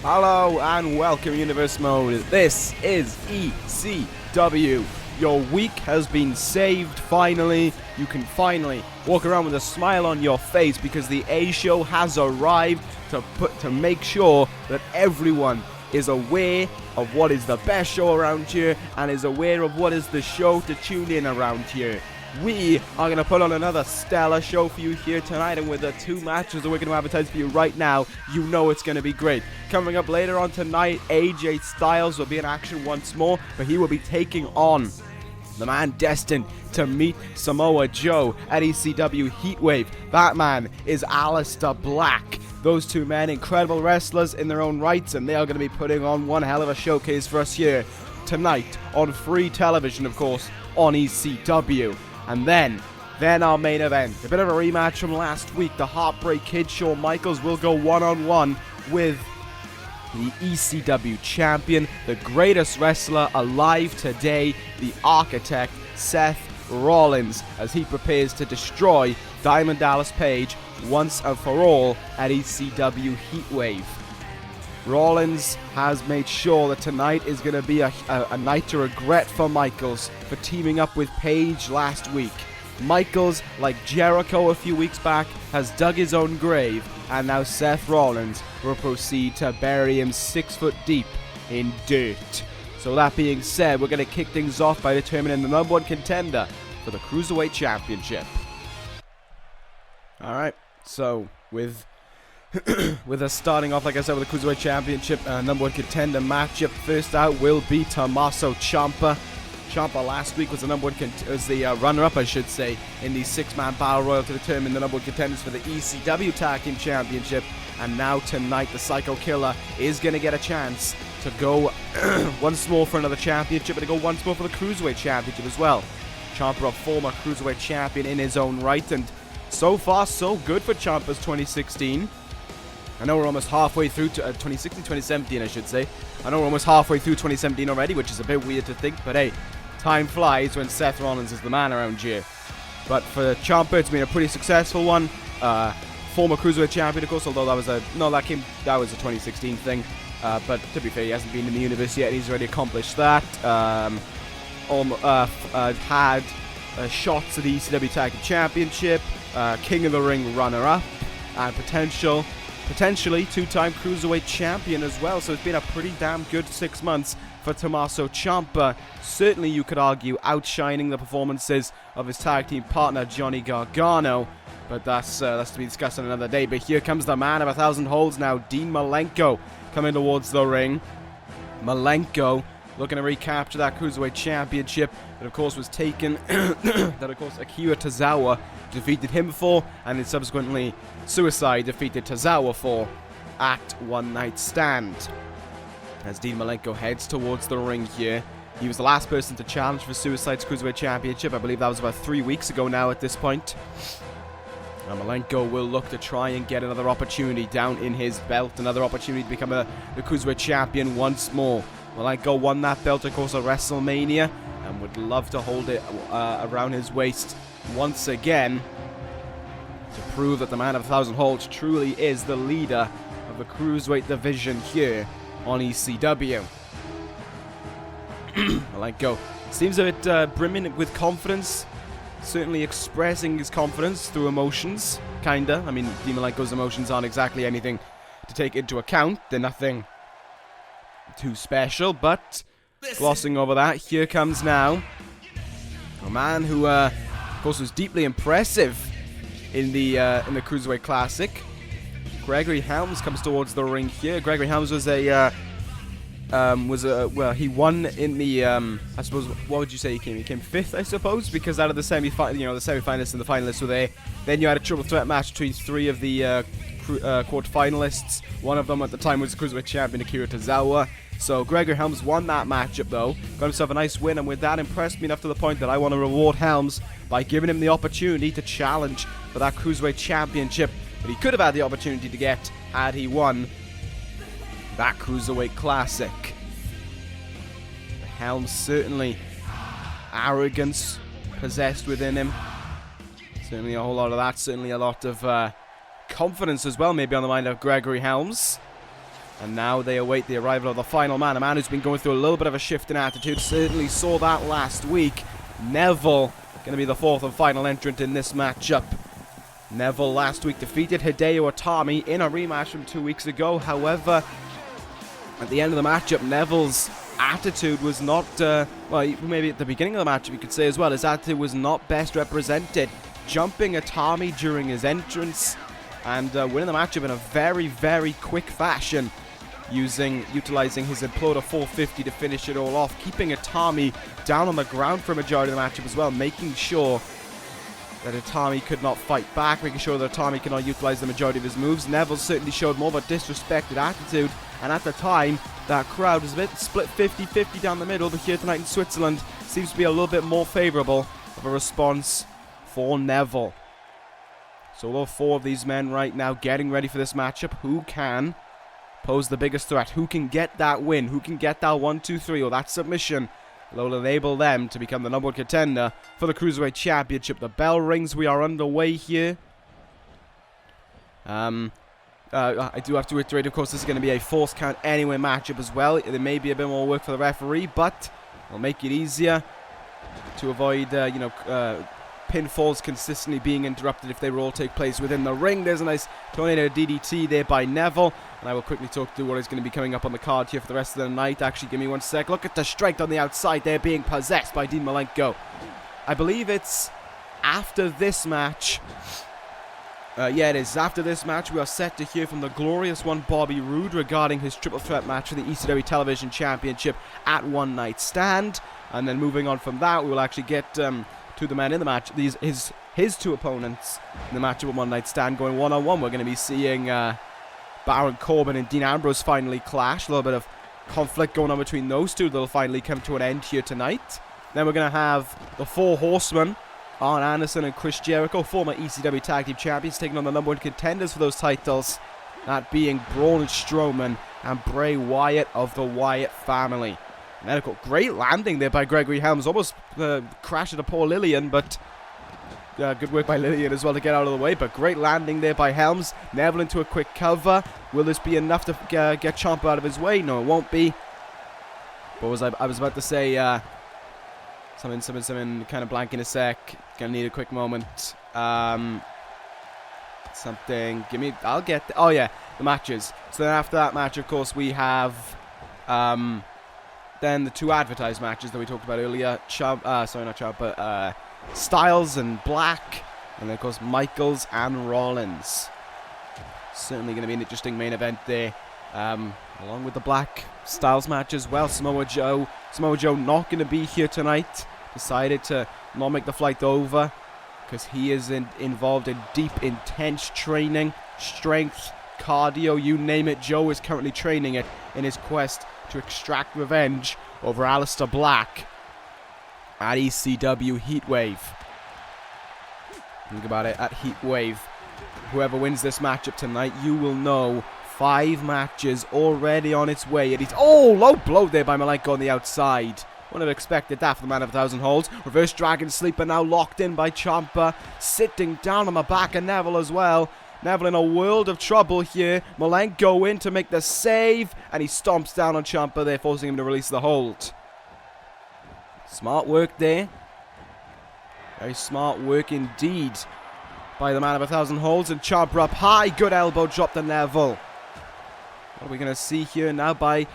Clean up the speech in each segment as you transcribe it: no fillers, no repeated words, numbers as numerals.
Hello and welcome, Universe Mode. This is ECW. Your week has been saved, finally. You can finally walk around with a smile on your face because the A-Show has arrived to make sure that everyone is aware of what is the best show around here and is aware of what is the show to tune in around here. We are going to put on another stellar show for you here tonight, and with the two matches that we're going to advertise for you right now, you know it's going to be great. Coming up later on tonight, AJ Styles will be in action once more, but he will be taking on the man destined to meet Samoa Joe at ECW Heatwave. That man is Aleister Black. Those two men, incredible wrestlers in their own rights, and they are going to be putting on one hell of a showcase for us here tonight on free television, of course, on ECW. And then our main event, a bit of a rematch from last week. The Heartbreak Kid, Shawn Michaels, will go one-on-one with the ECW champion, the greatest wrestler alive today, the Architect, Seth Rollins, as he prepares to destroy Diamond Dallas Page once and for all at ECW Heatwave. Rollins has made sure that tonight is going to be a night to regret for Michaels for teaming up with Page last week. Michaels, like Jericho a few weeks back, has dug his own grave, and now Seth Rollins will proceed to bury him 6 foot deep in dirt. So that being said, we're going to kick things off by determining the number one contender for the Cruiserweight Championship. Alright, so with us starting off, like I said, with the Cruiserweight Championship number one contender matchup. First out will be Tommaso Ciampa. Ciampa last week was the runner-up, I should say, in the 6-man battle royal to determine the number one contenders for the ECW Tag Team Championship. And now tonight, the Psycho Killer is going to get a chance to go once more for another championship, and to go once more for the Cruiserweight Championship as well. Ciampa, a former Cruiserweight champion in his own right, and so far so good for Ciampa's 2016. I know we're almost halfway through to 2017, I should say. I know we're almost halfway through 2017 already, which is a bit weird to think, but hey, time flies when Seth Rollins is the man around here. But for Ciampa, it's been a pretty successful one. Former Cruiserweight champion, of course, although that was a 2016 thing. But to be fair, he hasn't been in the universe yet, and he's already accomplished that. Had shots at the ECW Tag Team Championship, King of the Ring runner-up, and potentially two-time Cruiserweight champion as well. So it's been a pretty damn good 6 months for Tommaso Ciampa. Certainly, you could argue, outshining the performances of his tag team partner, Johnny Gargano. But that's to be discussed on another day. But here comes the man of 1,000 holds now, Dean Malenko, coming towards the ring. Malenko looking to recapture that Cruiserweight Championship that, of course, was taken, that, of course, Akira Tozawa defeated him for, and then subsequently Suicide defeated Tozawa for at One Night Stand. As Dean Malenko heads towards the ring here, he was the last person to challenge for Suicide's Cruiserweight Championship. I believe that was about 3 weeks ago now at this point. And Malenko will look to try and get another opportunity down in his belt, another opportunity to become the Cruiserweight Champion once more. Malenko won that belt, of course, at WrestleMania, and would love to hold it around his waist once again to prove that the man of 1,000 holds truly is the leader of the Cruiserweight division here on ECW. Malenko seems a bit brimming with confidence, certainly expressing his confidence through emotions, kinda. I mean, Dean Malenko's emotions aren't exactly anything to take into account. They're nothing too special, but glossing over that, here comes now a man who, of course, was deeply impressive in the Cruiserweight Classic. Gregory Helms comes towards the ring here. Gregory Helms was he won in the I suppose, what would you say he came? He came 5th, I suppose, because out of the semi-finalists and the finalists were there. Then you had a triple threat match between 3 of the quarter-finalists. One of them at the time was Cruiserweight champion Akira Tozawa. So Gregory Helms won that matchup though, got himself a nice win, and with that impressed me enough to the point that I want to reward Helms by giving him the opportunity to challenge for that Cruiserweight Championship that he could have had the opportunity to get had he won that Cruiserweight Classic. Helms, certainly arrogance possessed within him. Certainly a whole lot of that. Certainly a lot of confidence as well, maybe on the mind of Gregory Helms. And now they await the arrival of the final man, a man who's been going through a little bit of a shift in attitude. Certainly saw that last week. Neville, going to be the fourth and final entrant in this matchup. Neville last week defeated Hideo Itami in a rematch from 2 weeks ago. However, at the end of the matchup, Neville's attitude was not, well, maybe at the beginning of the matchup you could say as well, his attitude was not best represented. Jumping Itami during his entrance and winning the matchup in a very, very quick fashion, utilizing his Imploder 450 to finish it all off, keeping Itami down on the ground for a majority of the matchup as well, making sure that Itami could not fight back, making sure that Itami could not utilize the majority of his moves. Neville certainly showed more of a disrespected attitude, and at the time, that crowd was a bit split 50-50 down the middle, but here tonight in Switzerland, seems to be a little bit more favorable of a response for Neville. So all four of these men right now getting ready for this matchup. Who can pose the biggest threat? Who can get that win? Who can get that 1-2-3 or that submission that will enable them to become the #1 contender for the Cruiserweight Championship? The bell rings. We are underway here. I do have to reiterate, of course, this is going to be a false count anyway matchup as well. There may be a bit more work for the referee, but it'll make it easier to avoid, pinfalls consistently being interrupted if they will all take place within the ring. There's a nice tornado DDT there by Neville, and I will quickly talk through what is going to be coming up on the card here for the rest of the night. Actually, give me 1 sec. Look at the strength on the outside there being possessed by Dean Malenko. I believe it's after this match. Yeah, it is. After this match, we are set to hear from the glorious one, Bobby Roode, regarding his triple threat match for the ECW Television Championship at One Night Stand. And then moving on from that, we will actually get to the men in the match. His two opponents in the match at One Night Stand going one-on-one. We're going to be seeing Baron Corbin and Dean Ambrose finally clash. A little bit of conflict going on between those two that will finally come to an end here tonight. Then we're going to have the Four Horsemen, Arn Anderson and Chris Jericho, former ECW Tag Team Champions, taking on the #1 contenders for those titles, that being Braun Strowman and Bray Wyatt of the Wyatt family. And then, of course, great landing there by Gregory Helms, almost crashed into poor Lillian, but good work by Lillian as well to get out of the way, but great landing there by Helms. Neville into a quick cover. Will this be enough to get Ciampa out of his way? No, it won't be. What was I was about to say, something kind of blank in a sec. Gonna need a quick moment. I'll get, oh yeah, the matches. So then after that match, of course, we have, then the two advertised matches that we talked about earlier. Styles and Black, and then of course Michaels and Rollins. Certainly going to be an interesting main event there, along with the Black Styles match as well. Samoa Joe not going to be here tonight. Decided to not make the flight over because he is involved in deep, intense training, strength, cardio, you name it. Joe is currently training it in his quest to extract revenge over Aleister Black at ECW Heatwave. Think about it, at Heatwave. Whoever wins this matchup tonight, you will know 5 matches already on its way. Low blow there by Malenko on the outside. Wouldn't have expected that for the man of 1,000 holds. Reverse Dragon Sleeper now locked in by Ciampa. Sitting down on the back of Neville as well. Neville in a world of trouble here. Malenko in to make the save. And he stomps down on Ciampa there, forcing him to release the hold. Smart work there. Very smart work indeed by the man of 1,000 holds. And Ciampa up high. Good elbow drop to Neville. What are we going to see here now by...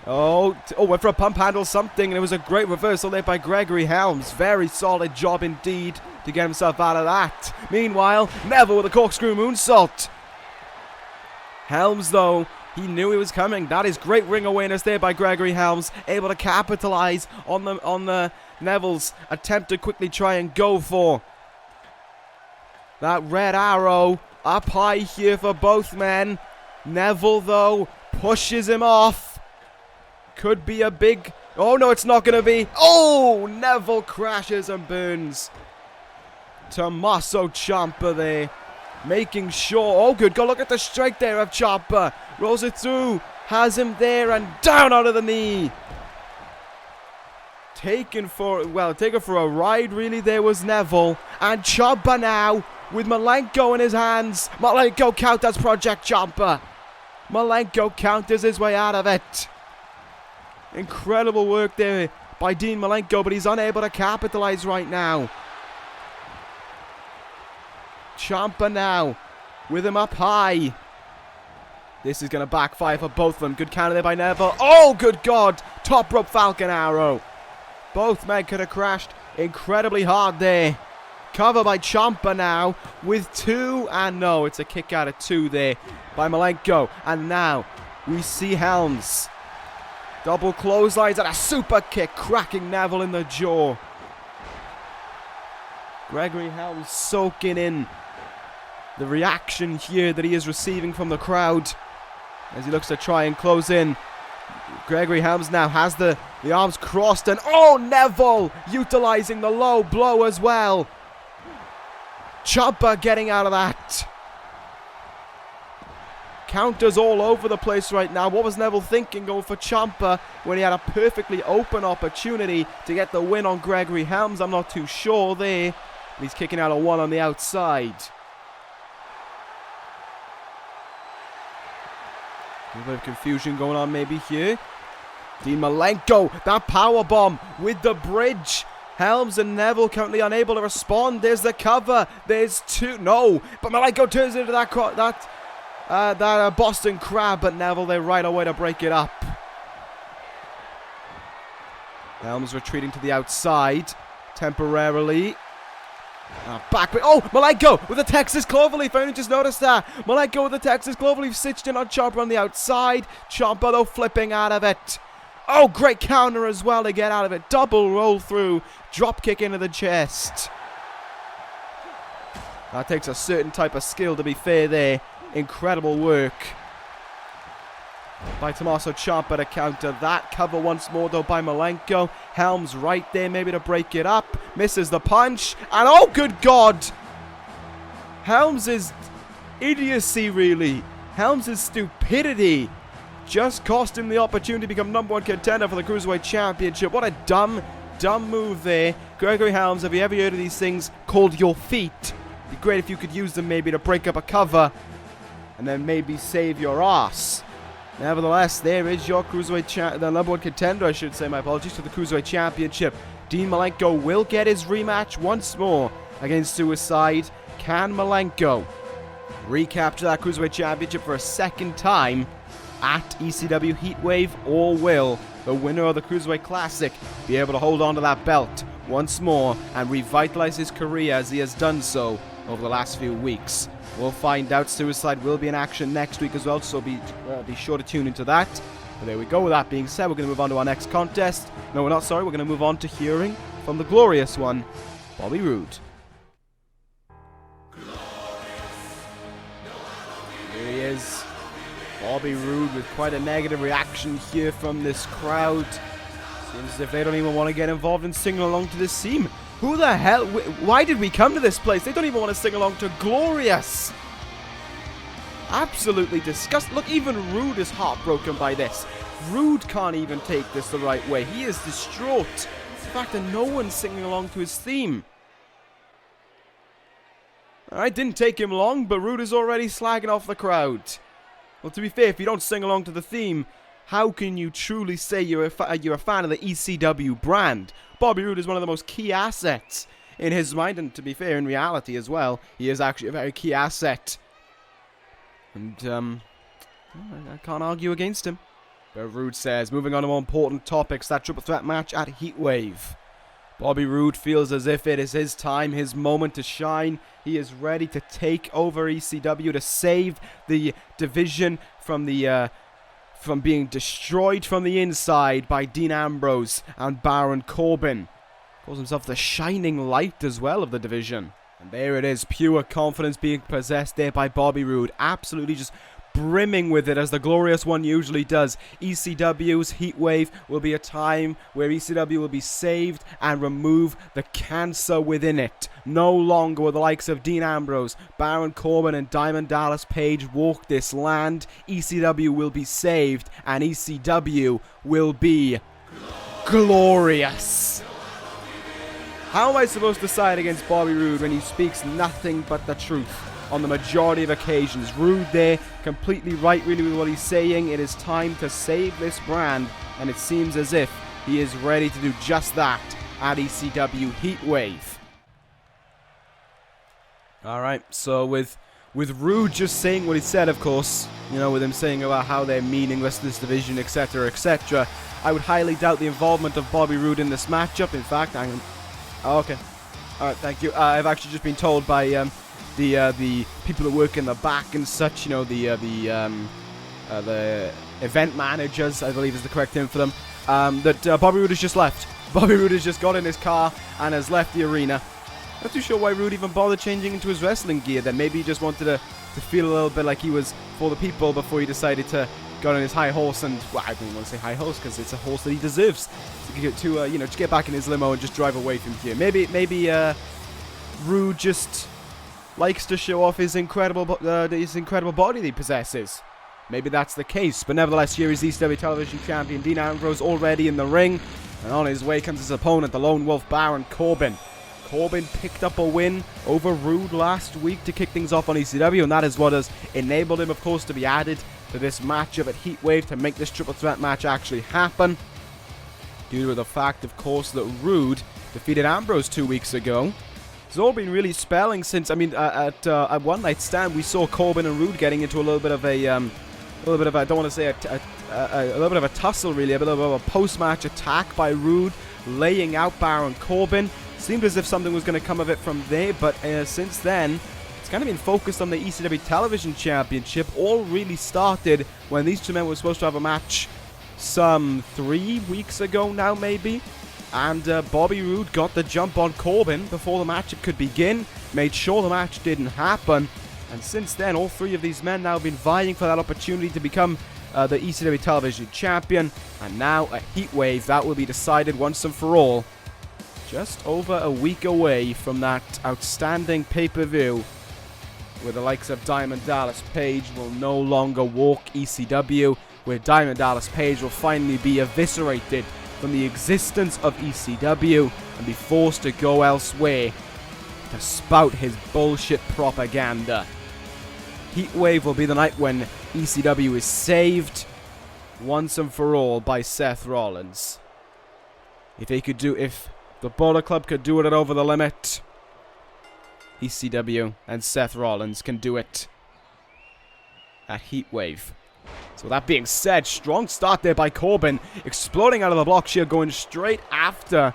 went for a pump handle something, and it was a great reversal there by Gregory Helms. Very solid job indeed to get himself out of that. Meanwhile, Neville with a corkscrew moonsault. Helms, though, he knew he was coming. That is great ring awareness there by Gregory Helms, able to capitalize on the Neville's attempt to quickly try and go for that red arrow. Up high here for both men. Neville, though, pushes him off. Could be a big... Oh, no, it's not going to be. Oh, Neville crashes and burns. Tommaso Ciampa there. Making sure... Oh, good. Go look at the strike there of Ciampa. Rolls it through. Has him there and down onto the knee. Taken for a ride, really, there was Neville. And Ciampa now with Malenko in his hands. Malenko count as ProJaked Ciampa. Malenko counters his way out of it. Incredible work there by Dean Malenko, but he's unable to capitalize right now. Ciampa now with him up high. This is going to backfire for both of them. Good counter there by Neville. Oh, good God. Top rope Falcon Arrow. Both men could have crashed incredibly hard there. Cover by Ciampa now with 2. And no, it's a kick out of 2 there by Malenko. And now we see Helms. Double clotheslines and a super kick, cracking Neville in the jaw. Gregory Helms soaking in the reaction here that he is receiving from the crowd as he looks to try and close in. Gregory Helms now has the arms crossed, and oh, Neville utilizing the low blow as well. Ciampa getting out of that. Counters all over the place right now. What was Neville thinking going for Ciampa when he had a perfectly open opportunity to get the win on Gregory Helms? I'm not too sure there. He's kicking out a 1 on the outside. A little bit of confusion going on maybe here. Dean Malenko, that powerbomb with the bridge. Helms and Neville currently unable to respond. There's the cover. There's 2. No, but Malenko turns into that Boston Crab, but Neville there right away to break it up. Helms retreating to the outside temporarily. Back, oh, Malenko with the Texas Cloverleaf. I only just noticed that. Malenko with the Texas Cloverleaf stitched in on Ciampa on the outside. Ciampa though flipping out of it. Oh, great counter as well to get out of it. Double roll through, drop kick into the chest. That takes a certain type of skill, to be fair there. Incredible work by Tommaso Ciampa to counter that. Cover once more though by Malenko. Helms right there maybe to break it up. Misses the punch. And oh, good God. Helms' idiocy, really. Helms' stupidity just cost him the opportunity to become #1 contender for the Cruiserweight Championship. What a dumb move there. Gregory Helms, have you ever heard of these things called your feet? It'd be great if you could use them maybe to break up a cover and then maybe save your ass. Nevertheless, there is your Cruiserweight the #1 contender, I should say, my apologies, to the Cruiserweight Championship. Dean Malenko will get his rematch once more against Suicide. Can Malenko recapture that Cruiserweight Championship for a second time at ECW Heatwave, or will the winner of the Cruiserweight Classic be able to hold on to that belt once more and revitalize his career as he has done so over the last few weeks? We'll find out. Suicide will be in action next week as well, so be sure to tune into that. But there we go. With that being said, we're going to move on to our next contest. No, we're not, sorry. We're going to move on to hearing from the glorious one, Bobby Roode. Here he is. Bobby Roode with quite a negative reaction here from this crowd. Seems as if they don't even want to get involved in singing along to this theme. Who the hell? Why did we come to this place? They don't even want to sing along to Glorious. Absolutely disgusting. Look, even Roode is heartbroken by this. Roode can't even take this the right way. He is distraught. The fact that no one's singing along to his theme. Alright, didn't take him long, but Roode is already slagging off the crowd. Well, to be fair, if you don't sing along to the theme, how can you truly say you're a fan of the ECW brand? Bobby Roode is one of the most key assets in his mind, and to be fair, in reality as well, he is actually a very key asset. And, I can't argue against him. But Roode says, moving on to more important topics, that triple threat match at Heatwave. Bobby Roode feels as if it is his time, his moment to shine. He is ready to take over ECW to save the division from being destroyed from the inside by Dean Ambrose and Baron Corbin. Calls himself the shining light as well of the division. And there it is, pure confidence being possessed there by Bobby Roode. Absolutely just brimming with it, as the glorious one usually does. ECW's Heatwave will be a time where ECW will be saved and remove the cancer within it. No longer will the likes of Dean Ambrose, Baron Corbin and Diamond Dallas Page walk this land. ECW will be saved and ECW will be glorious. How am I supposed to side against Bobby Roode when he speaks nothing but the truth? on the majority of occasions. Roode there, completely right really with what he's saying. It is time to save this brand, and it seems as if he is ready to do just that at ECW Heatwave. Alright, so with Roode just saying what he said, of course, you know, with him saying about how they're meaningless, this division, etc., etc., I would highly doubt the involvement of Bobby Roode in this matchup. In fact, I'm... Oh, okay. Alright, thank you. I've actually just been told by the people that work in the back and such, you know, the event managers, I believe is the correct term for them, that Bobby Roode has just left. Bobby Roode has just got in his car and has left the arena. Not too sure why Roode even bothered changing into his wrestling gear then. Maybe he just wanted to feel a little bit like he was for the people before he decided to go on his high horse and, well, I don't want to say high horse because it's a horse that he deserves to you know, to get back in his limo and just drive away from here. Maybe Roode just likes to show off his incredible body that he possesses. Maybe that's the case, but nevertheless, here is ECW Television Champion Dean Ambrose already in the ring, and on his way comes his opponent, the Lone Wolf Baron Corbin. Corbin picked up a win over Roode last week to kick things off on ECW, and that is what has enabled him, of course, to be added to this matchup at Heatwave to make this triple threat match actually happen. Due to the fact, of course, that Roode defeated Ambrose 2 weeks ago. It's all been really spelling since, I mean, at One Night Stand, we saw Corbin and Roode getting into a little bit of a, I don't want to say a little bit of a tussle, really, a bit of a post-match attack by Roode, laying out Baron Corbin. Seemed as if something was going to come of it from there, but since then, it's kind of been focused on the ECW Television Championship. All really started when these two men were supposed to have a match some 3 weeks ago now, maybe. And Bobby Roode got the jump on Corbin before the match could begin, made sure the match didn't happen. And since then, all three of these men now have been vying for that opportunity to become the ECW Television Champion. And now, a Heatwave, that will be decided once and for all. Just over a week away from that outstanding pay-per-view, where the likes of Diamond Dallas Page will no longer walk ECW, where Diamond Dallas Page will finally be eviscerated from the existence of ECW and be forced to go elsewhere to spout his bullshit propaganda. Heatwave will be the night when ECW is saved once and for all by Seth Rollins. If the Bullet Club could do it at Over the Limit, ECW and Seth Rollins can do it at Heatwave. So with that being said, strong start there by Corbin, exploding out of the blocks here, going straight after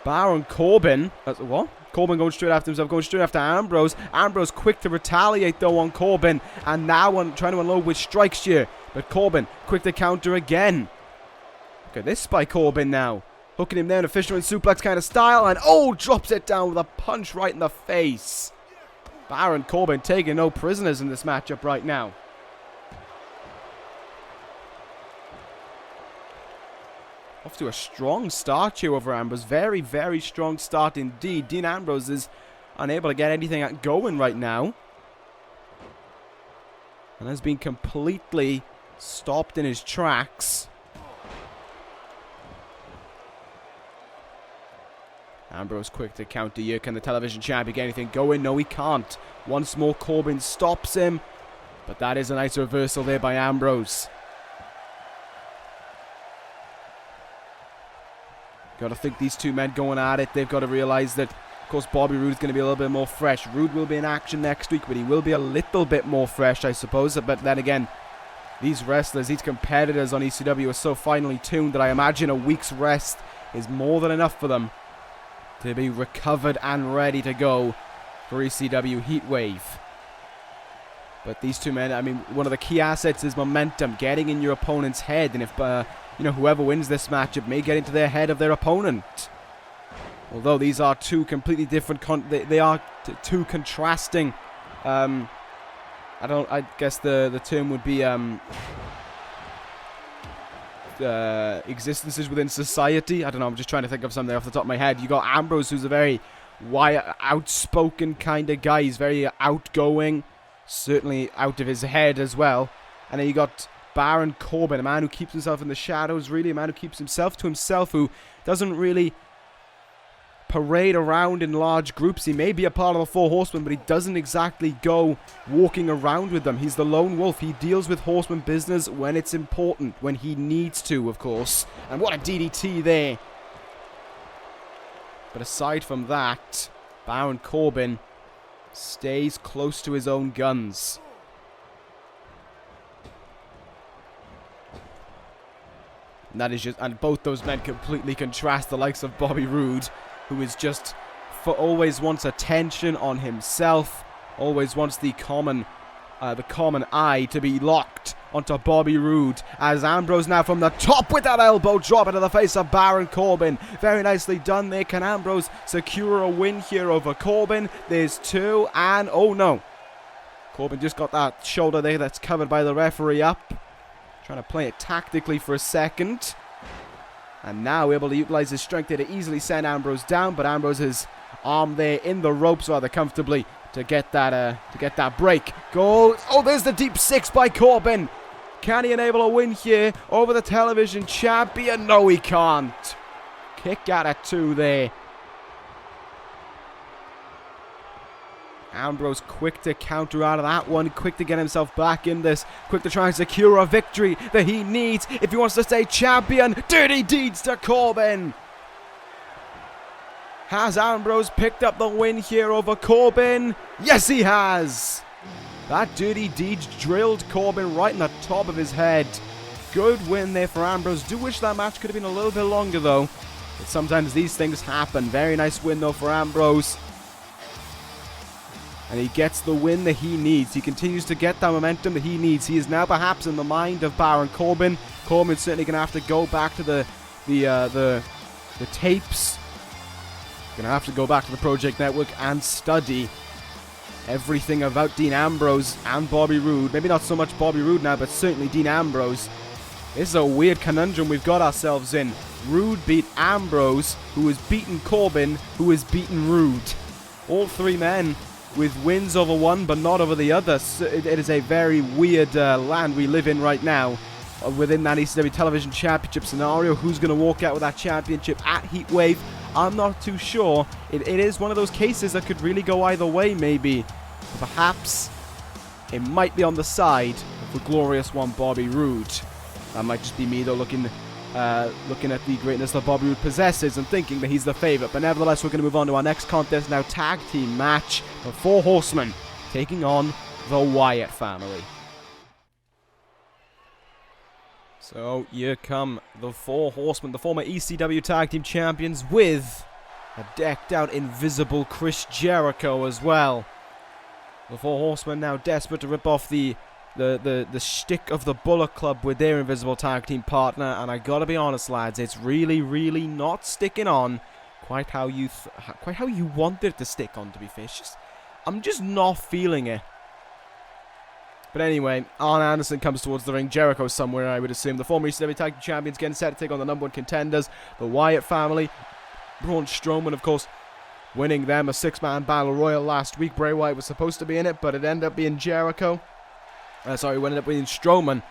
Baron Corbin. What? Corbin going straight after himself, going straight after Ambrose. Ambrose quick to retaliate though on Corbin, and now trying to unload with strikes here. But Corbin quick to counter again. Look at this by Corbin now. Hooking him there in a fisherman suplex kind of style, and oh, drops it down with a punch right in the face. Baron Corbin taking no prisoners in this matchup right now. Off to a strong start here over Ambrose. Very, very strong start indeed. Dean Ambrose is unable to get anything going right now, and has been completely stopped in his tracks. Ambrose quick to counter here. Can the television champion get anything going? No, he can't. Once more, Corbin stops him, but that is a nice reversal there by Ambrose. Got to think these two men going at it. They've got to realize that, of course, Bobby Roode is going to be a little bit more fresh. Roode will be in action next week, but he will be a little bit more fresh, I suppose. But then again, these wrestlers, these competitors on ECW are so finely tuned that I imagine a week's rest is more than enough for them to be recovered and ready to go for ECW Heatwave. But these two men, I mean, one of the key assets is momentum, getting in your opponent's head. And if, you know, whoever wins this match, it may get into their head of their opponent. Although these are two completely different, they are two contrasting, I guess the term would be, existences within society. I don't know, I'm just trying to think of something off the top of my head. You got Ambrose, who's a very outspoken kind of guy. He's very outgoing, certainly out of his head as well. And then you got Baron Corbin, a man who keeps himself in the shadows, really, a man who keeps himself to himself, who doesn't really parade around in large groups. He may be a part of the Four Horsemen, but he doesn't exactly go walking around with them. He's the lone wolf. He deals with horseman business when it's important, when he needs to, of course. And what a DDT there. But aside from that, Baron Corbin stays close to his own guns. And that is just, and both those men completely contrast the likes of Bobby Roode, who is just, always wants attention on himself, always wants the common eye to be locked onto Bobby Roode, as Ambrose now from the top with that elbow drop into the face of Baron Corbin. Very nicely done there. Can Ambrose secure a win here over Corbin? There's two, and oh no. Corbin just got that shoulder there that's covered by the referee up. Trying to play it tactically for a second. And now able to utilize his strength there to easily send Ambrose down. But Ambrose's arm there in the ropes rather comfortably to get that break. Goal. Oh, there's the deep six by Corbin. Can he enable a win here over the television champion? No, he can't. Kick out at two there. Ambrose quick to counter out of that one, quick to get himself back in this, quick to try and secure a victory that he needs if he wants to stay champion. Dirty deeds to Corbin. Has Ambrose picked up the win here over Corbin? Yes, he has. That dirty deeds drilled Corbin right in the top of his head. Good win there for Ambrose. Do wish that match could have been a little bit longer though, but sometimes these things happen. Very nice win though for Ambrose. And he gets the win that he needs. He continues to get that momentum that he needs. He is now perhaps in the mind of Baron Corbin. Corbin's certainly going to have to go back to the tapes. Going to have to go back to the ProJaked Network and study everything about Dean Ambrose and Bobby Roode. Maybe not so much Bobby Roode now, but certainly Dean Ambrose. This is a weird conundrum we've got ourselves in. Roode beat Ambrose, who has beaten Corbin, who has beaten Roode. All three men with wins over one but not over the other. So it is a very weird land we live in right now within that ECW Television Championship scenario. Who's going to walk out with that championship at Heatwave? I'm not too sure. It is one of those cases that could really go either way, maybe. Perhaps it might be on the side of the glorious one, Bobby Roode. That might just be me, though, looking at the greatness that Bobby Roode possesses and thinking that he's the favourite. But nevertheless, we're going to move on to our next contest now. Tag team match. The Four Horsemen taking on the Wyatt family. So here come the Four Horsemen, the former ECW Tag Team Champions, with a decked out invisible Chris Jericho as well. The Four Horsemen now desperate to rip off the shtick of the Bullet Club with their invisible tag team partner, and I gotta be honest, lads, it's really not sticking on quite how you wanted it to stick on. To be fair, I'm just not feeling it. But anyway, Arn Anderson comes towards the ring. Jericho somewhere, I would assume. The former ECW Tag Team Champions getting set to take on the #1 contenders, the Wyatt family. Braun Strowman, of course, winning them a 6-man battle royal last week. Bray Wyatt was supposed to be in it, but it ended up being Jericho. Ended up being Strowman,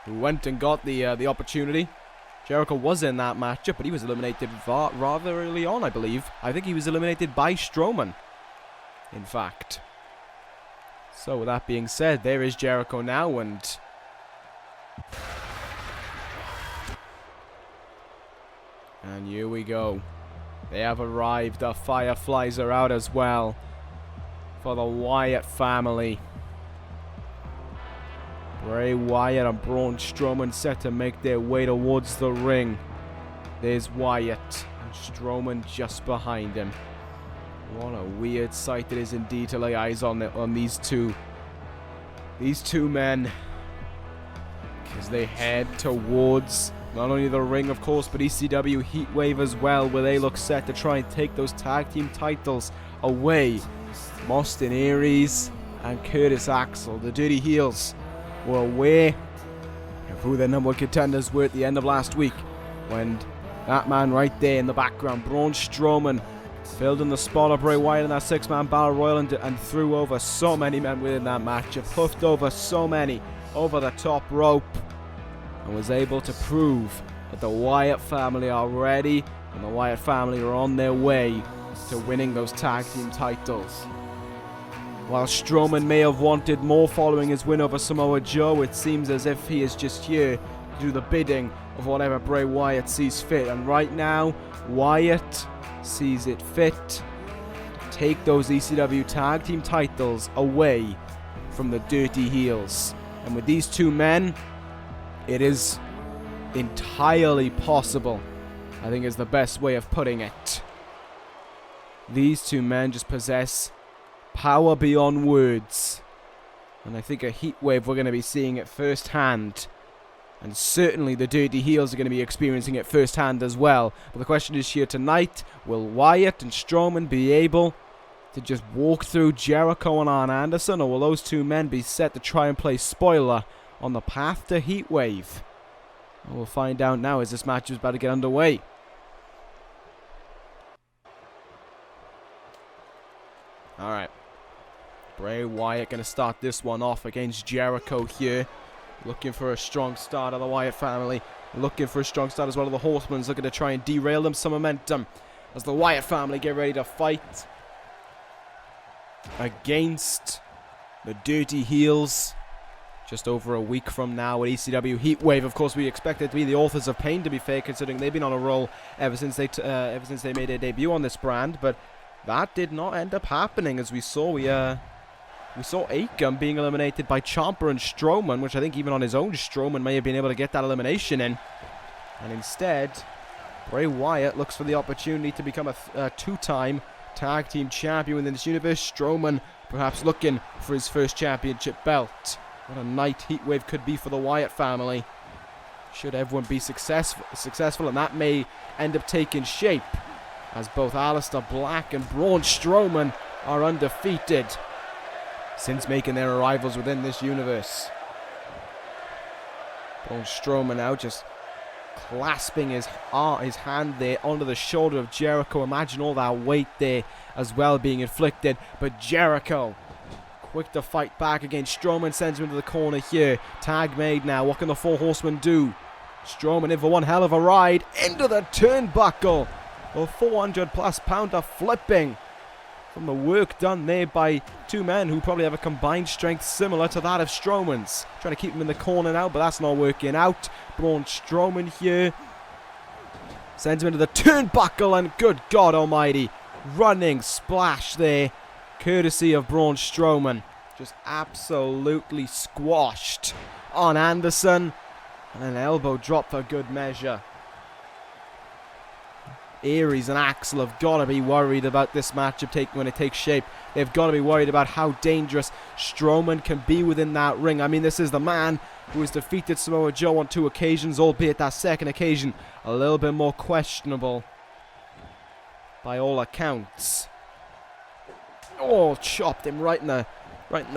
who went and got the opportunity. Jericho was in that matchup, but he was eliminated rather early on, I believe. I think he was eliminated by Strowman, in fact. So with that being said, there is Jericho now, and here we go. They have arrived. The Fireflies are out as well for the Wyatt family. Bray Wyatt and Braun Strowman set to make their way towards the ring. There's Wyatt and Strowman just behind him. What a weird sight it is indeed to lay eyes on these two men, as they head towards not only the ring, of course, but ECW Heatwave as well, where they look set to try and take those tag team titles away. Austin Aries and Curtis Axel, the Dirty Heels, were aware of who their #1 contenders were at the end of last week, when that man right there in the background, Braun Strowman, filled in the spot of Bray Wyatt in that 6-man battle royal and threw over so many men within that match, hoofed over so many over the top rope, and was able to prove that the Wyatt family are ready and the Wyatt family are on their way to winning those tag team titles. While Strowman may have wanted more following his win over Samoa Joe, it seems as if he is just here to do the bidding of whatever Bray Wyatt sees fit. And right now, Wyatt sees it fit to take those ECW tag team titles away from the Dirty Heels. And with these two men, it is entirely possible, I think is the best way of putting it. These two men just possess power beyond words. And I think a heat wave, we're going to be seeing it firsthand. And certainly the Dirty Heels are going to be experiencing it firsthand as well. But the question is here tonight, will Wyatt and Strowman be able to just walk through Jericho and Arn Anderson, or will those two men be set to try and play spoiler on the path to heat wave? We'll find out now as this match is about to get underway. Alright. Bray Wyatt going to start this one off against Jericho here. Looking for a strong start of the Wyatt family. Looking for a strong start as well of the Horsemen. Looking to try and derail them some momentum as the Wyatt family get ready to fight against the Dirty Heels just over a week from now at ECW Heatwave. Of course, we expect it to be the Authors of Pain, to be fair, considering they've been on a roll ever since they made their debut on this brand. But that did not end up happening, as we saw. We saw Akam being eliminated by Ciampa and Strowman, which I think even on his own, Strowman may have been able to get that elimination in. And instead, Bray Wyatt looks for the opportunity to become a two-time tag team champion within this universe. Strowman perhaps looking for his first championship belt. What a night Heatwave could be for the Wyatt family. Should everyone be successful, and that may end up taking shape, as both Aleister Black and Braun Strowman are undefeated since making their arrivals within this universe. Braun Strowman now just clasping his hand there onto the shoulder of Jericho. Imagine all that weight there as well being inflicted. But Jericho, quick to fight back against Strowman, sends him into the corner here. Tag made now. What can the Four Horsemen do? Strowman in for one hell of a ride into the turnbuckle. A 400+ pounder flipping from the work done there by two men who probably have a combined strength similar to that of Strowman's. Trying to keep him in the corner now, but that's not working out. Braun Strowman here sends him into the turnbuckle, and good God almighty, running splash there, courtesy of Braun Strowman. Just absolutely squashed on Anderson, and an elbow drop for good measure. Aries and Axel have got to be worried about this matchup when it takes shape. They've got to be worried about how dangerous Strowman can be within that ring. I mean, this is the man who has defeated Samoa Joe on 2 occasions, albeit that second occasion a little bit more questionable by all accounts. Oh, chopped him right in the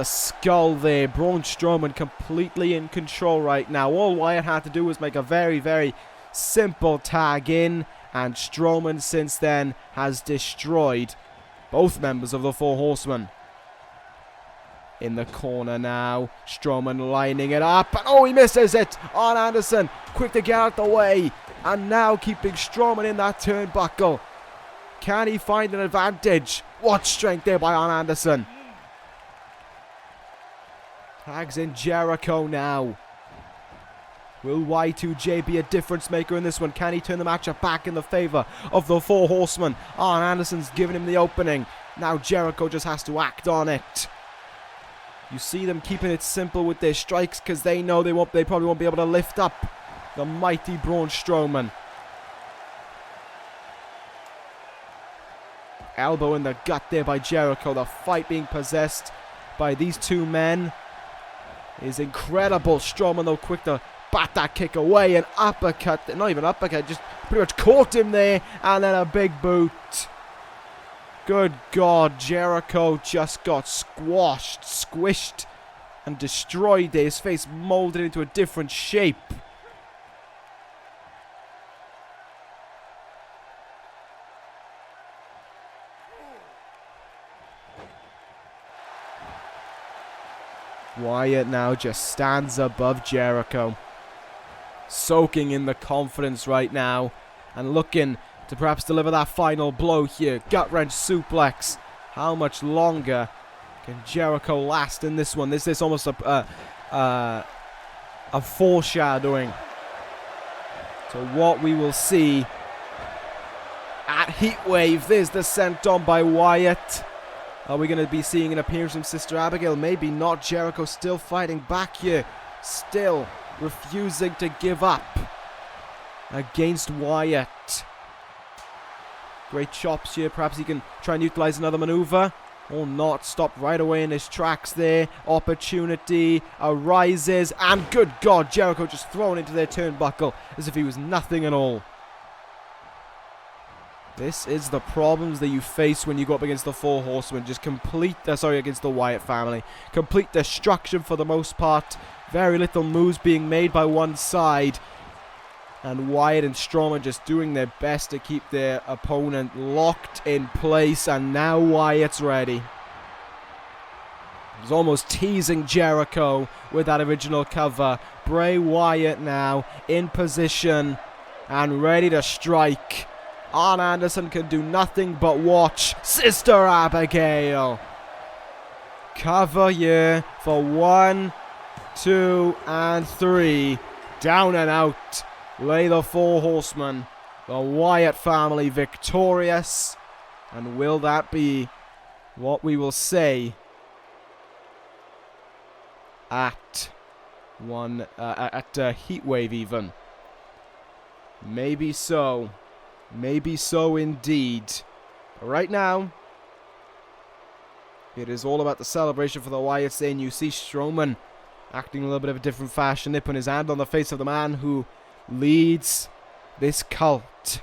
skull there. Braun Strowman completely in control right now. All Wyatt had to do was make a very, very simple tag in, and Strowman since then has destroyed both members of the Four Horsemen. In the corner now, Strowman lining it up, and oh, he misses it on Anderson. Quick to get out the way, and now keeping Strowman in that turnbuckle. Can he find an advantage? What strength there by Arn Anderson. Tags in Jericho now. Will Y2J be a difference maker in this one? Can he turn the matchup back in the favor of the Four Horsemen? Arn Anderson's giving him the opening. Now Jericho just has to act on it. You see them keeping it simple with their strikes because they know they probably won't be able to lift up the mighty Braun Strowman. Elbow in the gut there by Jericho. The fight being possessed by these two men is incredible. Strowman though quick to bat that kick away, an uppercut, not even uppercut, just pretty much caught him there, and then a big boot. Good God, Jericho just got squashed, squished, and destroyed there. His face molded into a different shape. Wyatt now just stands above Jericho, soaking in the confidence right now and looking to perhaps deliver that final blow here. Gut-wrench suplex. How much longer can Jericho last in this one? This is almost a foreshadowing to what we will see at Heatwave. There's the senton by Wyatt. Are we going to be seeing an appearance from Sister Abigail? Maybe not. Jericho still fighting back here. Still refusing to give up against Wyatt. Great chops here. Perhaps he can try and utilize another maneuver. Or not. Stop right away in his tracks there. Opportunity arises. And good God, Jericho just thrown into their turnbuckle as if he was nothing at all. This is the problems that you face when you go up against the Four Horsemen. Just against the Wyatt family. Complete destruction for the most part. Very little moves being made by one side. And Wyatt and Strowman just doing their best to keep their opponent locked in place. And now Wyatt's ready. He's almost teasing Jericho with that original cover. Bray Wyatt now in position and ready to strike. Arn Anderson can do nothing but watch. Sister Abigail. Cover here for 1, 2, and 3. Down and out. Lay the Four Horsemen. The Wyatt family victorious. And will that be what we will say at Heatwave even? Maybe so. Maybe so indeed. But right now, it is all about the celebration for the Wyatts there. And you see Strowman acting in a little bit of a different fashion. They put his hand on the face of the man who leads this cult.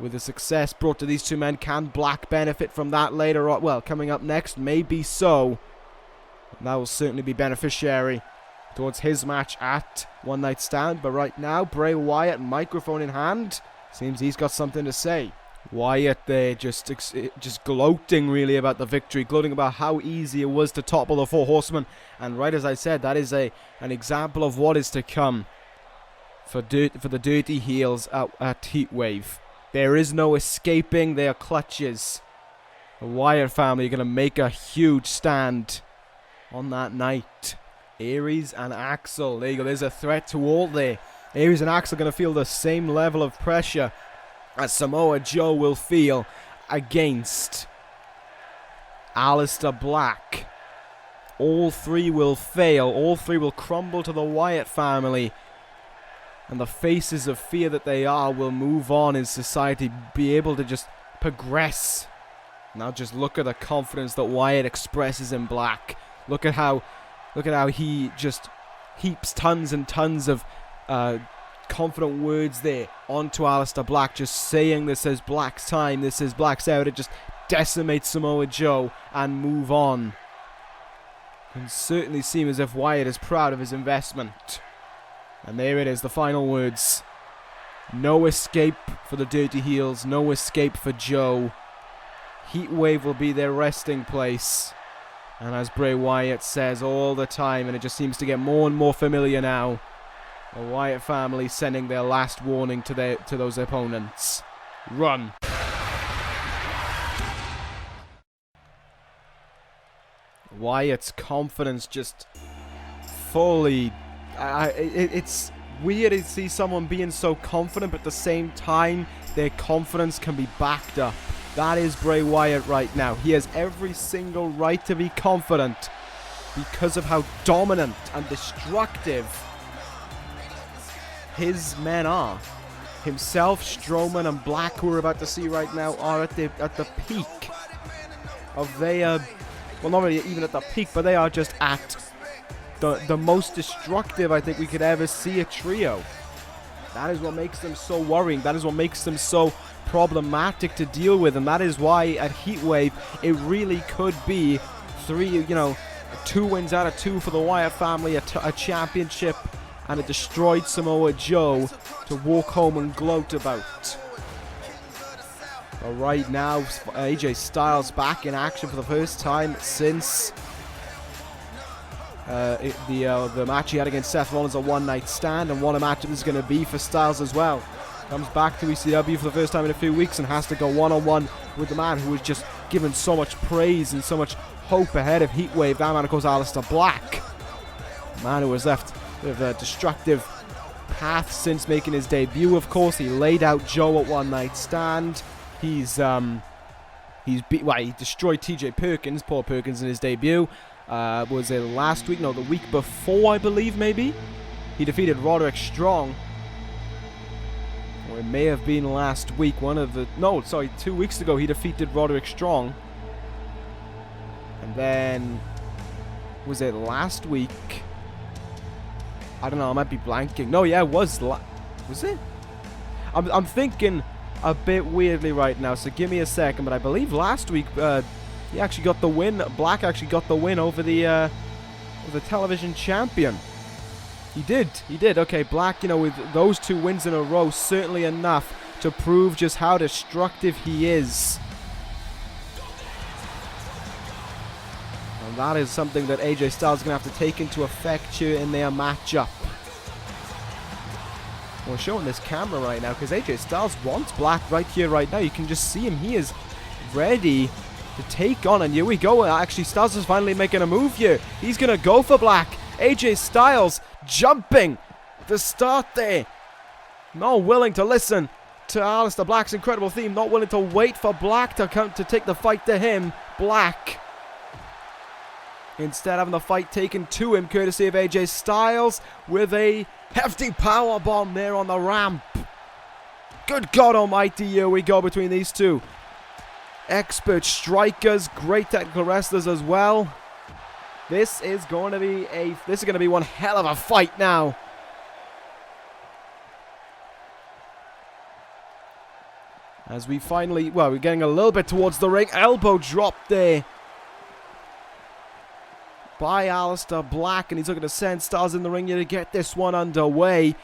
With the success brought to these two men, can Black benefit from that later on? Well, coming up next, maybe so. And that will certainly be beneficiary towards his match at One Night Stand. But right now, Bray Wyatt, microphone in hand, seems he's got something to say. Wyatt there just gloating really about the victory, gloating about how easy it was to topple the Four Horsemen. And right as I said, that is an example of what is to come for the Dirty Heels at Heatwave. There is no escaping their clutches. The Wyatt family are going to make a huge stand on that night. Aries and Axel, there you go, there's a threat to all there. Aries and Axel are going to feel the same level of pressure as Samoa Joe will feel against Aleister Black. All three will fail. All three will crumble to the Wyatt family. And the faces of fear that they are will move on in society, be able to just progress. Now just look at the confidence that Wyatt expresses in Black. Look at how he just heaps tons and tons of confident words there onto Aleister Black, just saying this is Black's time, this is Black's hour to just decimate Samoa Joe and move on. Can certainly seem as if Wyatt is proud of his investment. And there it is, the final words. No escape for the Dirty Heels, no escape for Joe. Heatwave will be their resting place. And as Bray Wyatt says all the time, and it just seems to get more and more familiar now, the Wyatt family sending their last warning to those opponents. Run. Wyatt's confidence just fully... it's weird to see someone being so confident, but at the same time, their confidence can be backed up. That is Bray Wyatt right now. He has every single right to be confident because of how dominant and destructive his men are. Himself, Strowman, and Black, who we're about to see right now, are at the peak of their... well, not really even at the peak, but they are just at the most destructive I think we could ever see a trio. That is what makes them so worrying. That is what makes them so problematic to deal with. And that is why at Heatwave, it really could be 2 wins out of 2 for the Wyatt family, a championship, and a destroyed Samoa Joe to walk home and gloat about. But right now, AJ Styles back in action for the first time since the match he had against Seth Rollins, a one-night stand, and what a match this is going to be for Styles as well. comes back to ECW for the first time in a few weeks and has to go one-on-one with the man who was just given so much praise and so much hope ahead of Heatwave. That man, of course, Aleister Black. A man who was left with a destructive path since making his debut, of course. He laid out Joe at One Night Stand. He destroyed TJ Perkins, Paul Perkins, in his debut. Was it last week? No, the week before, I believe, maybe? He defeated Roderick Strong. Or it may have been last week. 2 weeks ago he defeated Roderick Strong. And then, was it last week? I don't know, I might be blanking. No, yeah, it was it? I'm thinking a bit weirdly right now, so give me a second. But I believe last week he actually got the win. Black actually got the win over the television champion. He did. Okay, Black, with those 2 wins in a row, certainly enough to prove just how destructive he is. And that is something that AJ Styles is going to have to take into effect here in their matchup. We're showing this camera right now because AJ Styles wants Black right here, right now. You can just see him. He is ready to take on. And here we go. Actually, Styles is finally making a move here. He's going to go for Black. AJ Styles jumping the start there. Not willing to listen to Aleister Black's incredible theme. Not willing to wait for Black to come to take the fight to him. Black instead having the fight taken to him, courtesy of AJ Styles, with a hefty power bomb there on the ramp. Good God almighty, here we go between these two. Expert strikers, great technical wrestlers as well. This is going to be one hell of a fight now. As we finally, we're getting a little bit towards the ring. Elbow drop there by Aleister Black, and he's looking to send Styles in the ring here to get this one underway.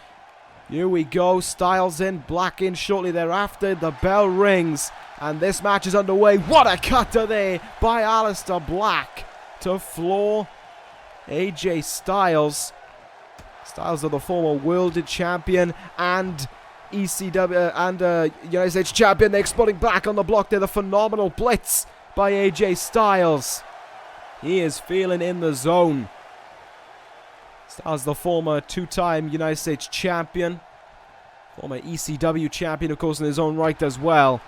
Here we go, Styles in, Black in shortly thereafter. The bell rings, and this match is underway. What a cutter there by Aleister Black to floor AJ Styles. Styles are the former World Champion and ECW and United States Champion. They're exploding back on the block there. The phenomenal blitz by AJ Styles. He is feeling in the zone. Styles, the former 2-time United States Champion, former ECW Champion, of course, in his own right as well.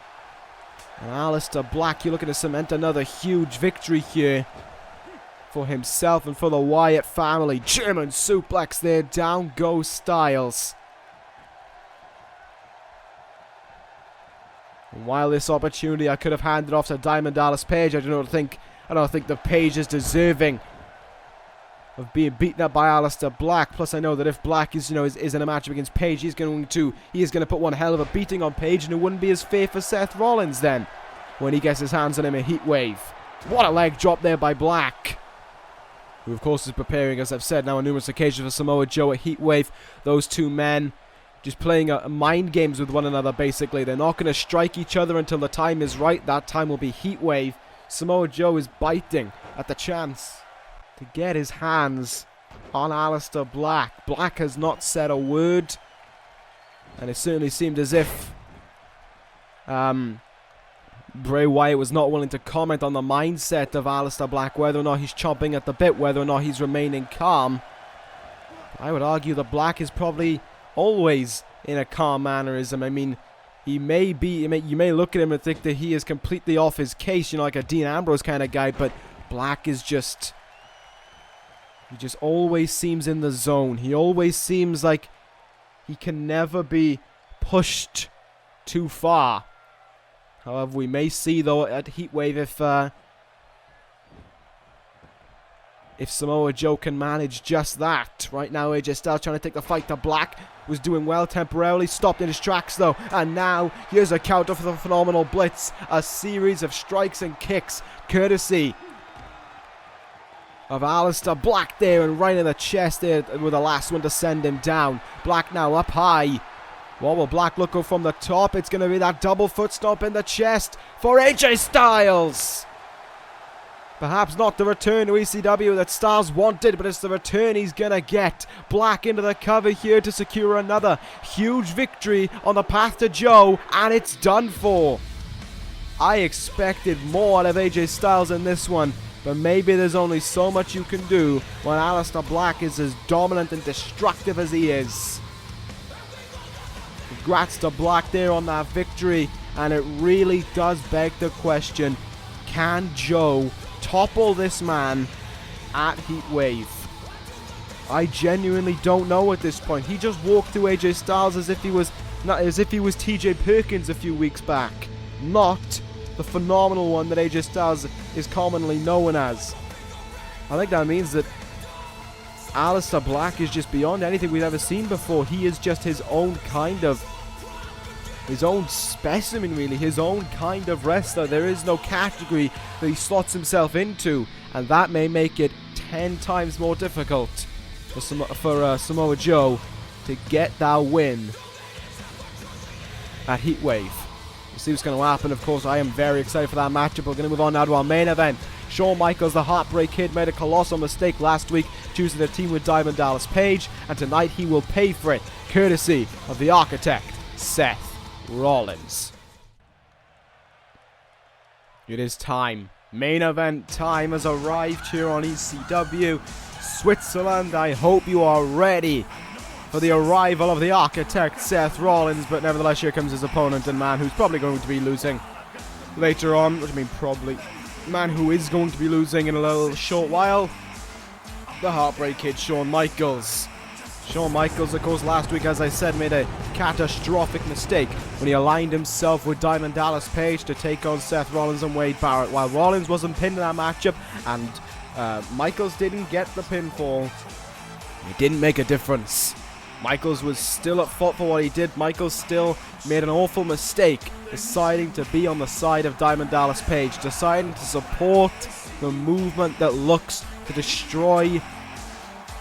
And Aleister Black, you're looking to cement another huge victory here for himself and for the Wyatt family. German suplex there. Down goes Styles. And while this opportunity I could have handed off to Diamond Dallas Page, I don't think the Page is deserving of being beaten up by Aleister Black. Plus, I know that if Black is in a match against Page, he is going to put one hell of a beating on Page, and it wouldn't be as fair for Seth Rollins then when he gets his hands on him in Heatwave. What a leg drop there by Black, who of course is preparing, as I've said now on numerous occasions, for Samoa Joe at Heatwave. Those two men just playing mind games with one another, basically. They're not going to strike each other until the time is right. That time will be Heatwave. Samoa Joe is biting at the chance to get his hands on Aleister Black. Black has not said a word, and it certainly seemed as if Bray Wyatt was not willing to comment on the mindset of Aleister Black, whether or not he's chomping at the bit, whether or not he's remaining calm. I would argue that Black is probably always in a calm mannerism. I mean, you may look at him and think that he is completely off his case, like a Dean Ambrose kind of guy, but Black is he just always seems in the zone. He always seems like he can never be pushed too far. However, we may see, though, at Heatwave if Samoa Joe can manage just that. Right now, AJ Styles trying to take the fight to Black. Was doing well temporarily, stopped in his tracks, though. And now, here's a counter for the phenomenal blitz. A series of strikes and kicks, courtesy of Aleister Black there, and right in the chest there with the last one to send him down. Black now up high. What will Black look for from the top? It's going to be that double foot stomp in the chest for AJ Styles. Perhaps not the return to ECW that Styles wanted, but it's the return he's gonna get. Black into the cover here to secure another huge victory on the path to Joe, and it's done for. I expected more out of AJ Styles in this one, but maybe there's only so much you can do when Aleister Black is as dominant and destructive as he is. Congrats to Black there on that victory, and it really does beg the question, can Joe topple this man at Heatwave? I genuinely don't know at this point. He just walked through AJ Styles as if he was TJ Perkins a few weeks back, not the phenomenal one that AJ Styles is commonly known as. I think that means that Aleister Black is just beyond anything we've ever seen before. He is just his own specimen, really, his own kind of wrestler. There is no category that he slots himself into, and that may make it 10 times more difficult for Samoa Joe to get that win at Heatwave. We'll see what's going to happen. Of course, I am very excited for that matchup. We're going to move on now to our main event. Shawn Michaels, the Heartbreak Kid, made a colossal mistake last week, choosing to team with Diamond Dallas Page, and tonight he will pay for it, courtesy of the Architect, Seth Rollins. It is time. Main event time has arrived here on ECW Switzerland. I hope you are ready for the arrival of the Architect, Seth Rollins, but nevertheless here comes his opponent, and man who's probably going to be losing later on, which I mean probably, man who is going to be losing in a little short while, the Heartbreak Kid, Shawn Michaels. Shawn Michaels, of course, last week, as I said, made a catastrophic mistake when he aligned himself with Diamond Dallas Page to take on Seth Rollins and Wade Barrett. While Rollins wasn't pinned in that matchup and Michaels didn't get the pinfall, it didn't make a difference. Michaels was still at fault for what he did. Michaels still made an awful mistake, deciding to be on the side of Diamond Dallas Page, deciding to support the movement that looks to destroy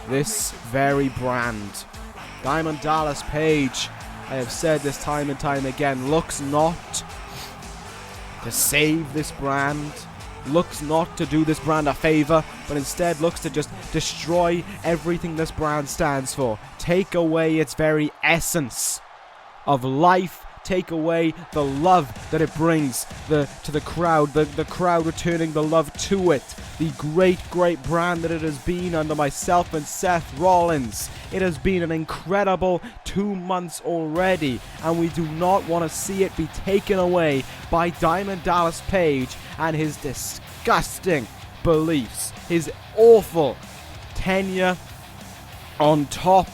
this very brand. Diamond Dallas Page, I have said this time and time again, looks not to save this brand, looks not to do this brand a favor, but instead looks to just destroy everything this brand stands for. Take away its very essence of life, take away the love that it brings to the crowd, the crowd returning the love to it. The great brand that it has been under myself and Seth Rollins. It has been an incredible 2 months already, and we do not want to see it be taken away by Diamond Dallas Page and his disgusting beliefs, his awful tenure on top.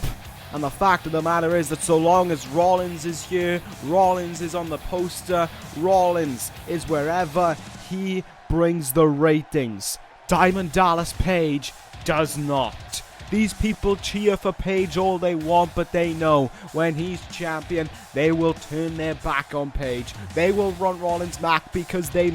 And the fact of the matter is that so long as Rollins is here, Rollins is on the poster, Rollins is wherever, he brings the ratings. Diamond Dallas Page does not. These people cheer for Page all they want, but they know when he's champion, they will turn their back on Page. They will run Rollins back because they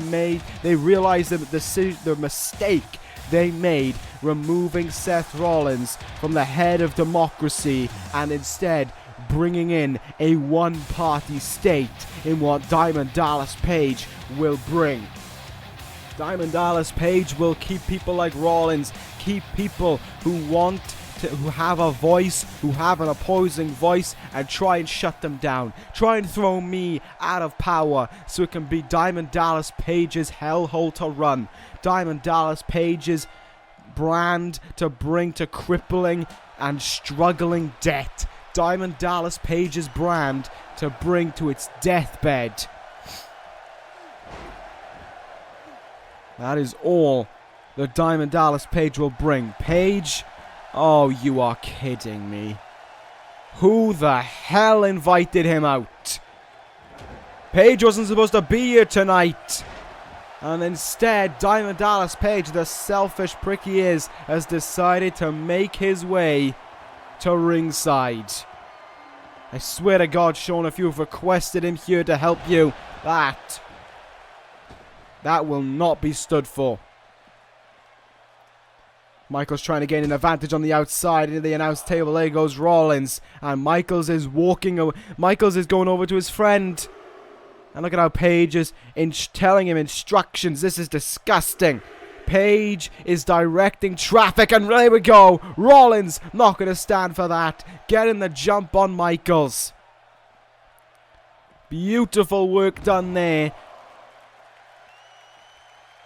realize the mistake they made removing Seth Rollins from the head of democracy and instead bringing in a one-party state in what Diamond Dallas Page will bring. Diamond Dallas Page will keep people like Rollins, keep people who have a voice, who have an opposing voice, and try and shut them down. Try and throw me out of power so it can be Diamond Dallas Page's hellhole to run. Diamond Dallas Page's brand to bring to crippling and struggling debt. Diamond Dallas Page's brand to bring to its deathbed. That is all that Diamond Dallas Page will bring. Page? Oh, you are kidding me. Who the hell invited him out? Page wasn't supposed to be here tonight. And instead, Diamond Dallas Page, the selfish prick he is, has decided to make his way to ringside. I swear to God, Shawn, if you've requested him here to help you, that will not be stood for. Michaels trying to gain an advantage on the outside into the announce table. There goes Rollins. And Michaels is Michaels is going over to his friend. And look at how Page is telling him instructions. This is disgusting. Page is directing traffic, and there we go. Rollins not going to stand for that. Getting the jump on Michaels. Beautiful work done there.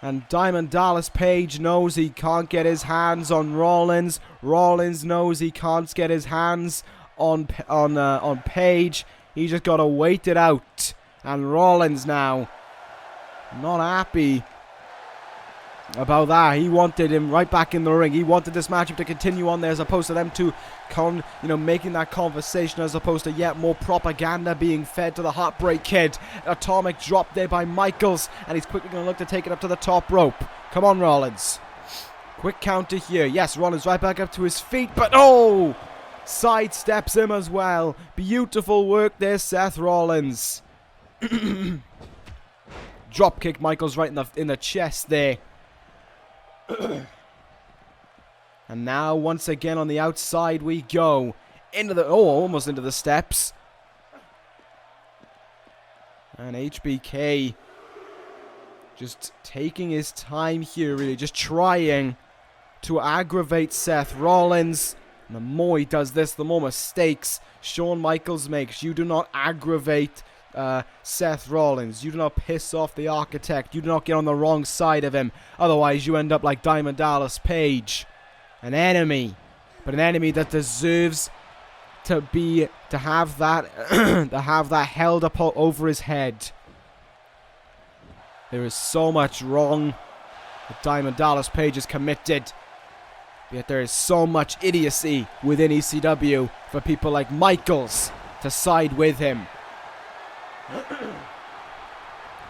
And Diamond Dallas Page knows he can't get his hands on Rollins. Rollins knows he can't get his hands on Page. He just got to wait it out. And Rollins now not happy about that. He wanted him right back in the ring. He wanted this matchup to continue on there, as opposed to them two making that conversation, as opposed to yet more propaganda being fed to the Heartbreak Kid. Atomic drop there by Michaels, and he's quickly going to look to take it up to the top rope. Come on, Rollins. Quick counter here. Yes, Rollins right back up to his feet, but oh! Sidesteps him as well. Beautiful work there, Seth Rollins. Drop kick Michaels right in the chest there. And now once again on the outside we go. Almost into the steps. And HBK just taking his time here, really just trying to aggravate Seth Rollins. And the more he does this, the more mistakes Shawn Michaels makes. You do not aggravate Seth Rollins. You do not piss off the Architect. You do not get on the wrong side of him. Otherwise, you end up like Diamond Dallas Page. An enemy. But an enemy that deserves to have that held up over his head. There is so much wrong that Diamond Dallas Page has committed. Yet there is so much idiocy within ECW for people like Michaels to side with him.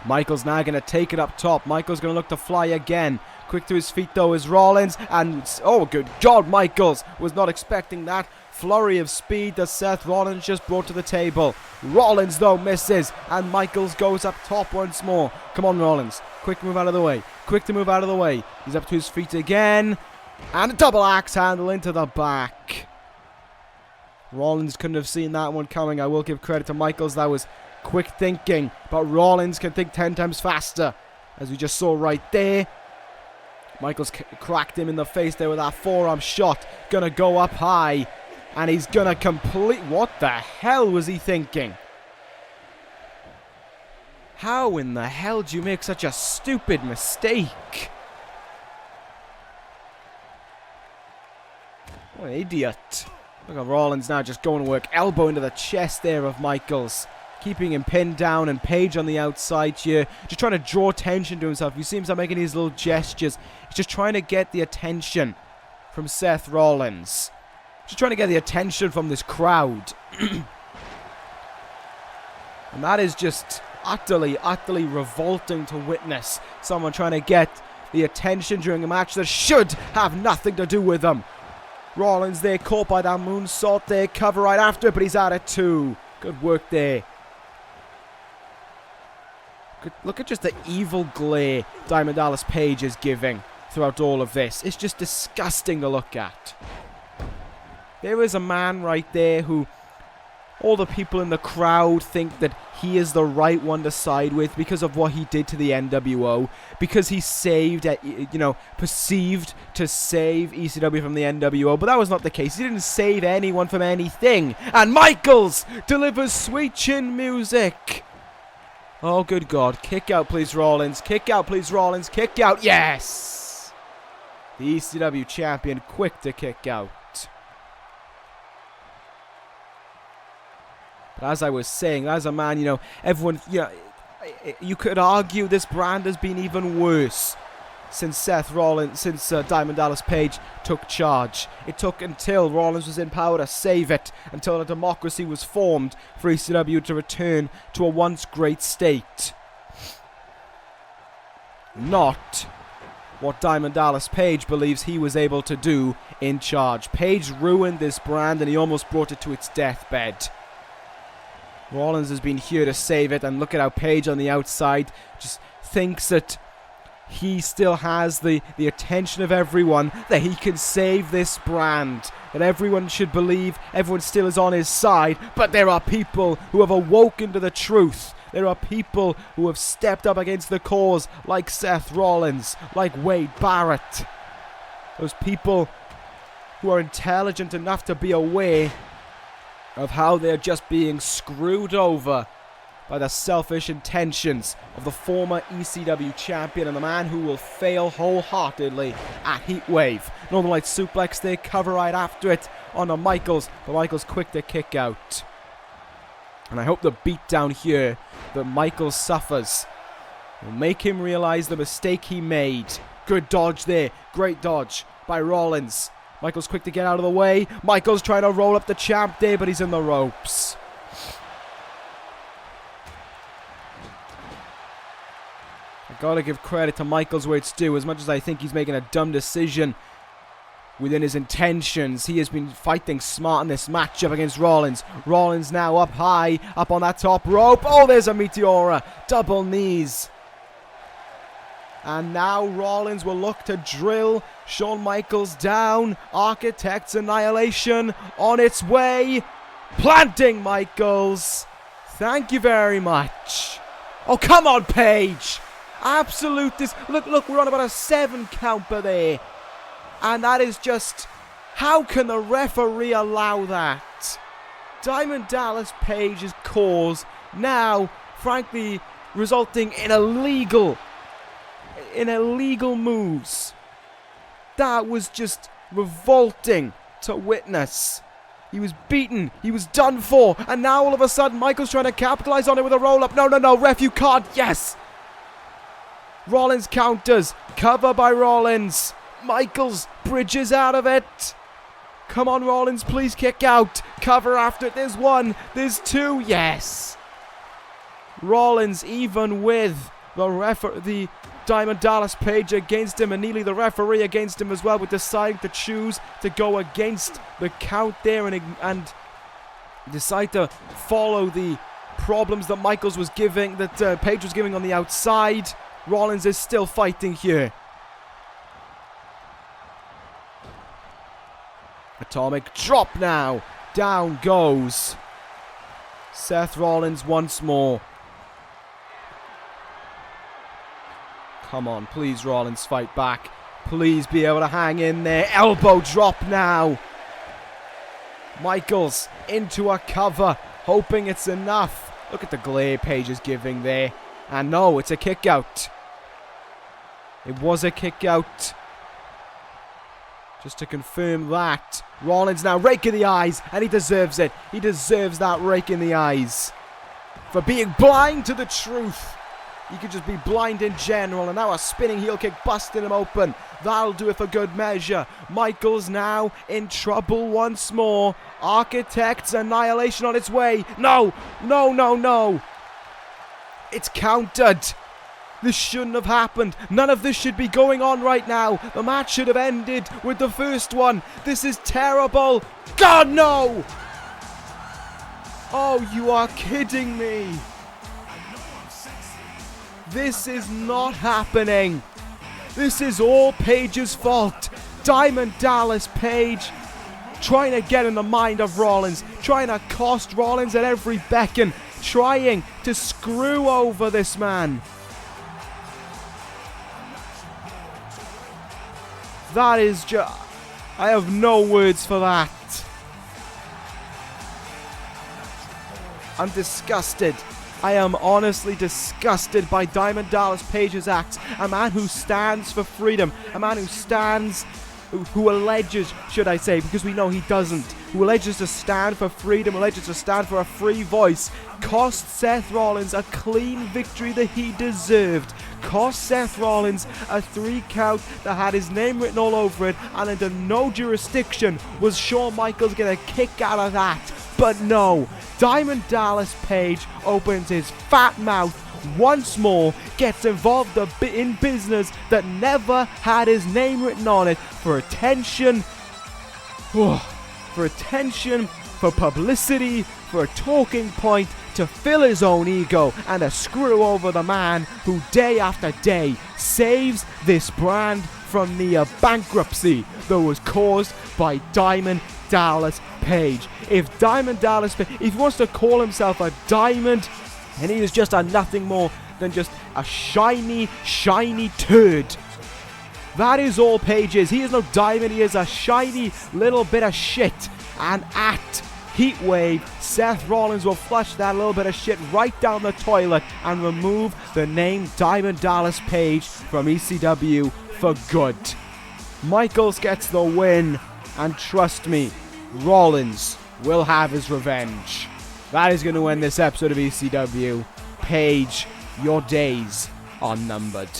Michaels now going to take it up top. Michaels going to look to fly again. Quick to his feet though is Rollins. And oh good God, Michaels was not expecting that. Flurry of speed that Seth Rollins just brought to the table. Rollins though misses. And Michaels goes up top once more. Come on Rollins. Quick move out of the way. Quick to move out of the way. He's up to his feet again. And a double axe handle into the back. Rollins couldn't have seen that one coming. I will give credit to Michaels. That was quick thinking. But Rollins can think 10 times faster. As we just saw right there. Michaels cracked him in the face there with that forearm shot. Gonna go up high. And he's gonna complete... What the hell was he thinking? How in the hell do you make such a stupid mistake? What an idiot. Look at Rollins now just going to work. Elbow into the chest there of Michaels. Keeping him pinned down, and Page on the outside here. Just trying to draw attention to himself. You see him making these little gestures. He's just trying to get the attention from Seth Rollins. Just trying to get the attention from this crowd. And that is just utterly, utterly revolting to witness. Someone trying to get the attention during a match that should have nothing to do with them. Rollins there, caught by that moonsault there. Cover right after, but he's out at 2. Good work there. Look at just the evil glare Diamond Dallas Page is giving throughout all of this. It's just disgusting to look at. There is a man right there who all the people in the crowd think that he is the right one to side with because of what he did to the NWO. Because he perceived to save ECW from the NWO. But that was not the case. He didn't save anyone from anything. And Michaels delivers sweet chin music. Oh, good God. Kick out, please, Rollins. Kick out, please, Rollins. Kick out. Yes! The ECW champion quick to kick out. But as I was saying, as a man, everyone, you could argue this brand has been even worse since Diamond Dallas Page took charge. It took until Rollins was in power to save it, until a democracy was formed for ECW to return to a once great state. Not what Diamond Dallas Page believes he was able to do in charge. Page ruined this brand and he almost brought it to its deathbed. Rollins has been here to save it, and look at how Page on the outside just thinks that he still has the attention of everyone, that he can save this brand, that everyone should believe everyone still is on his side. But there are people who have awoken to the truth There are people who have stepped up against the cause, like Seth Rollins, like Wade Barrett. Those people who are intelligent enough to be aware of how they're just being screwed over by the selfish intentions of the former ECW champion and the man who will fail wholeheartedly at Heatwave. Northern Light suplex, they cover right after it onto Michaels, but Michaels quick to kick out. And I hope the beatdown here that Michaels suffers will make him realize the mistake he made. Good dodge there, great dodge by Rollins. Michaels quick to get out of the way. Michaels trying to roll up the champ there, but he's in the ropes. Gotta give credit to Michaels where it's due. As much as I think he's making a dumb decision within his intentions, he has been fighting smart in this matchup against Rollins. Rollins now up high, up on that top rope. Oh, there's a Meteora. Double knees. And now Rollins will look to drill Shawn Michaels down. Architect's Annihilation on its way. Planting Michaels. Thank you very much. Oh, come on, Paige. Absolute look, we're on about a 7 counter there. And that is just, how can the referee allow that? Diamond Dallas Page's cause now, frankly, resulting in illegal moves. That was just revolting to witness. He was beaten, he was done for, and now all of a sudden Michael's trying to capitalize on it with a roll-up. No, ref, you can't. Yes! Rollins counters. Cover by Rollins. Michaels bridges out of it. Come on, Rollins, please kick out. Cover after it. There's one. There's two. Yes. Rollins, even with the Diamond Dallas Page against him, and nearly the referee against him as well, with deciding to choose to go against the count there and decide to follow the problems that Michaels was giving, that Page was giving on the outside. Rollins is still fighting here. Atomic drop now. Down goes Seth Rollins once more. Come on, please, Rollins, fight back. Please be able to hang in there. Elbow drop now. Michaels into a cover, hoping it's enough. Look at the glare Page is giving there. And no, it's a kick out. It was a kick out. Just to confirm that. Rollins now rake in the eyes, and he deserves it. He deserves that rake in the eyes. For being blind to the truth. He could just be blind in general, and now a spinning heel kick busting him open. That'll do it for good measure. Michaels now in trouble once more. Architect's Annihilation on its way. No. It's countered. This shouldn't have happened. None of this should be going on right now. The match should have ended with the first one. This is terrible. God, no! Oh, you are kidding me. This is not happening. This is all Page's fault. Diamond Dallas Page trying to get in the mind of Rollins, trying to cost Rollins at every beckon, trying to screw over this man. That is just... I have no words for that. I'm disgusted. I am honestly disgusted by Diamond Dallas Page's acts. A man who stands for freedom. A man who stands... Who alleges, should I say, because we know he doesn't. Who alleges to stand for freedom, alleges to stand for a free voice. Cost Seth Rollins a clean victory that he deserved. Cost Seth Rollins a 3 count that had his name written all over it, and under no jurisdiction was Shawn Michaels going to kick out of that. But no, Diamond Dallas Page opens his fat mouth once more, gets involved in business that never had his name written on it, for attention, for publicity, for a talking point, to fill his own ego, and to screw over the man who day after day saves this brand from the bankruptcy that was caused by Diamond Dallas Page. If Diamond Dallas Page, if he wants to call himself a Diamond And he is just a nothing more than just a shiny turd. That is all Paige is. He is no diamond. He is a shiny little bit of shit. And at Heatwave, Seth Rollins will flush that little bit of shit right down the toilet and remove the name Diamond Dallas Page from ECW for good. Michaels gets the win, and trust me, Rollins will have his revenge. That is going to end this episode of ECW. Page, your days are numbered.